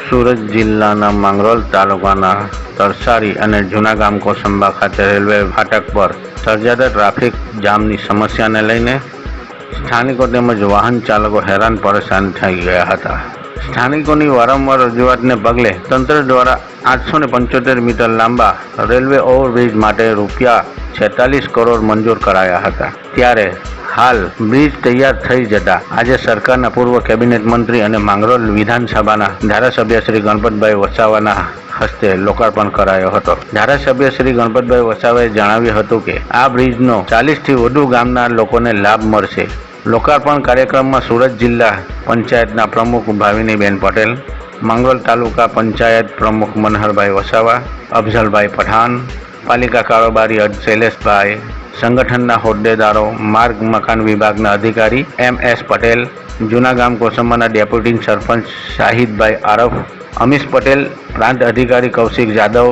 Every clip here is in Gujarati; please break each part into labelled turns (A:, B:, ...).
A: સુરત જિલ્લાના માંગરોળ તાલુકાના તરસારી અને જૂના ગામ કોસંબા ખાતે રેલવે ફાટક પર સર્જાતા ટ્રાફિક જામની સમસ્યાને લઈને સ્થાનિકો તેમજ વાહન ચાલકો હેરાન પરેશાન થઈ ગયા હતા. સ્થાનિકોની વારંવાર રજૂઆતને પગલે તંત્ર દ્વારા 875 મીટર લાંબા રેલવે ઓવરબ્રિજ માટે ₹46 કરોડ મંજૂર કરાયા હતા. ત્યારે હાલ બ્રિજ તૈયાર થઈ જતા આજે સરકારના પૂર્વ કેબિનેટ મંત્રી અને માંગરોળ વિધાનસભાના ધારાસભ્ય શ્રી ગણપતભાઈ વસાવાના હસ્તે લોકાર્પણ કરાયો હતો. ધારાસભ્ય શ્રી ગણપતભાઈ વસાવાએ જણાવ્યું હતું કે આ બ્રિજનો 40થી વધુ ગામના લોકોને લાભ મળશે. લોકાર્પણ કાર્યક્રમમાં સુરત જિલ્લા પંચાયતના પ્રમુખ ભાવિનીબેન પટેલ, માંગરોળ તાલુકા પંચાયત પ્રમુખ મનહરભાઈ વસાવા, અફઝલભાઈ પઠાણ, પાલિકા કારોબારી શૈલેષભાઈ, સંગઠનના હોદ્દેદારો, માર્ગ મકાન વિભાગના અધિકારી MS પટેલ, જૂના ગામ કોસંબાના ડેપ્યુટી સરપંચ શાહિદભાઈ આરફ, અમીશ પટેલ, પ્રાંત અધિકારી કૌશિક જાદવ,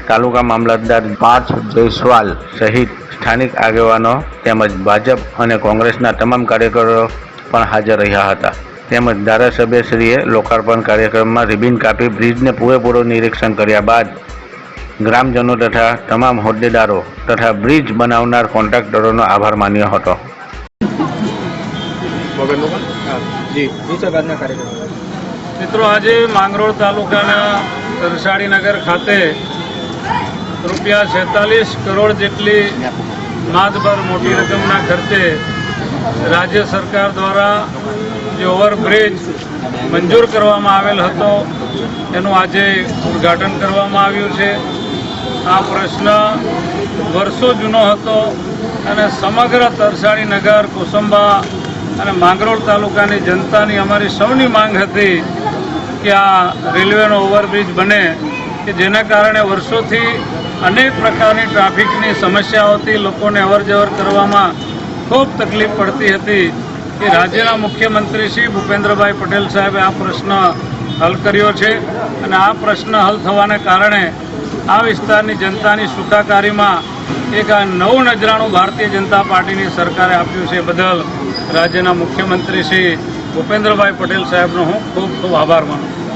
A: તાલુકા મામલતદાર પાર્થ જયસ્વાલ સહિત સ્થાનિક આગેવાનો તેમજ ભાજપ અને કોંગ્રેસના તમામ કાર્યકરો પણ હાજર રહ્યા હતા. તેમજ ધારાસભ્યશ્રીએ લોકાર્પણ કાર્યક્રમમાં રિબિન કાપી બ્રિજને પૂરેપૂરું નિરીક્ષણ કર્યા બાદ ગ્રામજનો તથા તમામ હોદ્દેદારો તથા બ્રિજ બનાવનાર કોન્ટ્રાક્ટરોનો આભાર માન્યો હતો.
B: મિત્રો, આજે માંગરોળ તાલુકાના તરસાડીનગર ખાતે ₹46 કરોડ જેટલી માતબર મોટી રકમના ખર્ચે રાજ્ય સરકાર દ્વારા જે ઓવરબ્રિજ મંજૂર કરવામાં આવેલ હતો એનું આજે ઉદ્ઘાટન કરવામાં આવ્યું છે. આ પ્રશ્ન વર્ષો જૂનો હતો અને સમગ્ર તરસાડીનગર, કોસંબા અને માંગરોળ તાલુકાની જનતાની અમારી સૌની માંગ હતી કે આ રેલવેનો ઓવરબ્રિજ બને, કે જેના કારણે વર્ષોથી અનેક પ્રકારની ટ્રાફિકની સમસ્યાઓથી લોકોને અવરજવર કરવામાં ખૂબ તકલીફ પડતી હતી. કે રાજ્યના મુખ્યમંત્રી શ્રી ભૂપેન્દ્રભાઈ પટેલ સાહેબે આ પ્રશ્ન હલ કર્યો છે અને આ પ્રશ્ન હલ થવાને કારણે આ વિસ્તારની જનતાની સુખાકારીમાં એક આ નવું નજરાણું ભારતીય જનતા પાર્ટીની સરકારે આપ્યું છે. બદલ રાજ્યના મુખ્યમંત્રી શ્રી ભૂપેન્દ્રભાઈ પટેલ સાહેબનો હું ખૂબ ખૂબ આભાર માનું છું.